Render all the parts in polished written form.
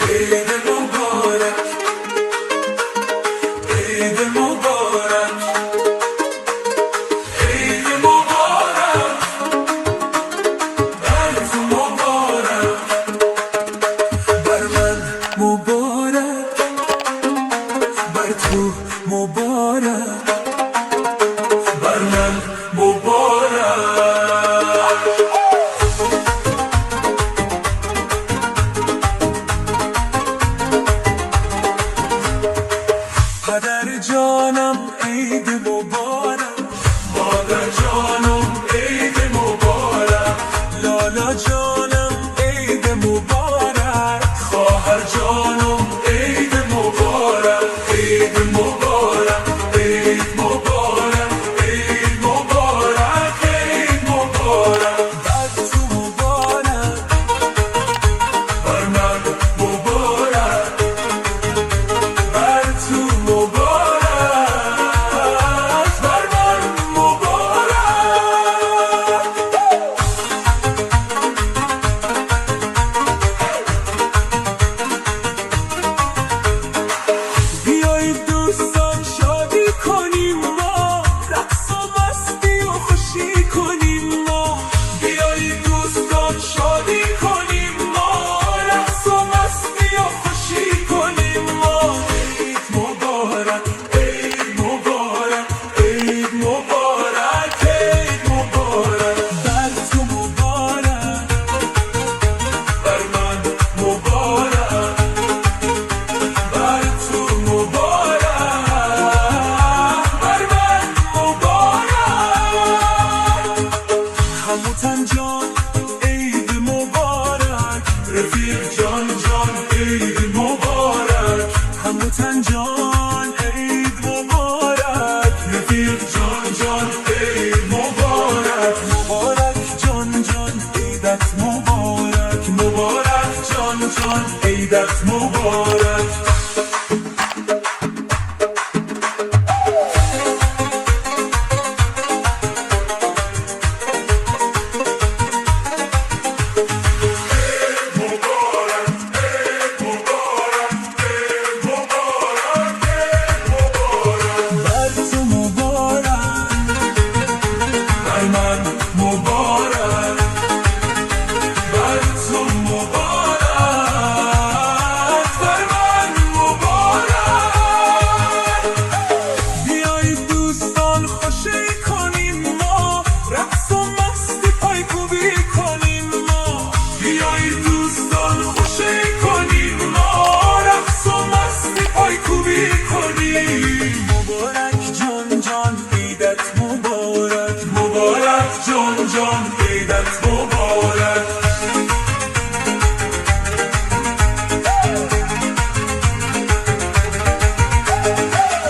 عید مبارک، عید مبارک، عید مبارک، بر تو مبارک، بر من مبارک، بر تو مبارک، بر من مبارک. پدر جانم عید مبارک، مادر جانم عید مبارک، لالا جانم عید مبارک، خواهر جانم عید مبارک، عید مبارک، عید مبارک، عید مبارک، عید مبارک، بر تو مبارک، بر من مبارک، بر تو مبارک، بر من مبارک. بیایید دوستان شادی کنیم ما، رقص و مستی و خوشی کنیم ما. بیایید دوستان شادی کنیم ما، رقص و مستی و خوشی کنیم ما. عید مبارک، عید مبارک، عید مبارک، عید مبارک، بر تو مبارک، بر من مبارک، بر تو مبارک، بر من مبارک. هموتن جان عید مبارک، رفیق جان جان عید مبارک. هموتن جان عید مبارک، رفیق جان جان عید مبارک. مبارک جان جان عیدت مبارک، مبارک جان جان عیدت مبارک. بر تو مبارک، بر من مبارک، بر تو مبارک، بر من مبارک. بیایید دوستان خوشی کنیم ما، رقص و مستی پایکوبی کنیم ما. بیایید دوستان خوشی کنیم ما، رقص و مستی پایکوبی کنیم. مبارک جان جان عیدت مبارک، مبارک جان جان عیدت مبارک.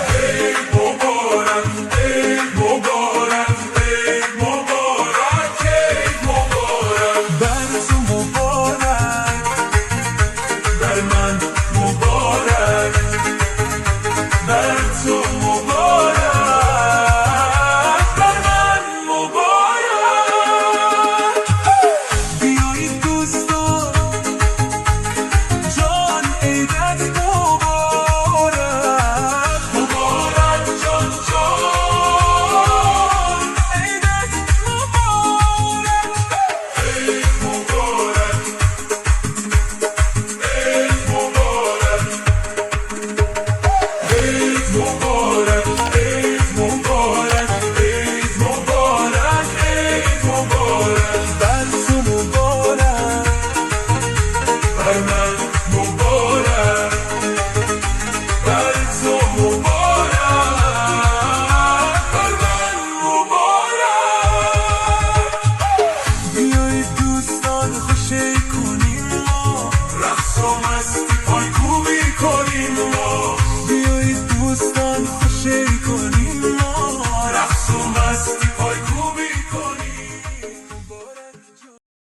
عید مبارک، عید مبارک، عید مبارک، عید مبارک، بر تو مبارک، بر من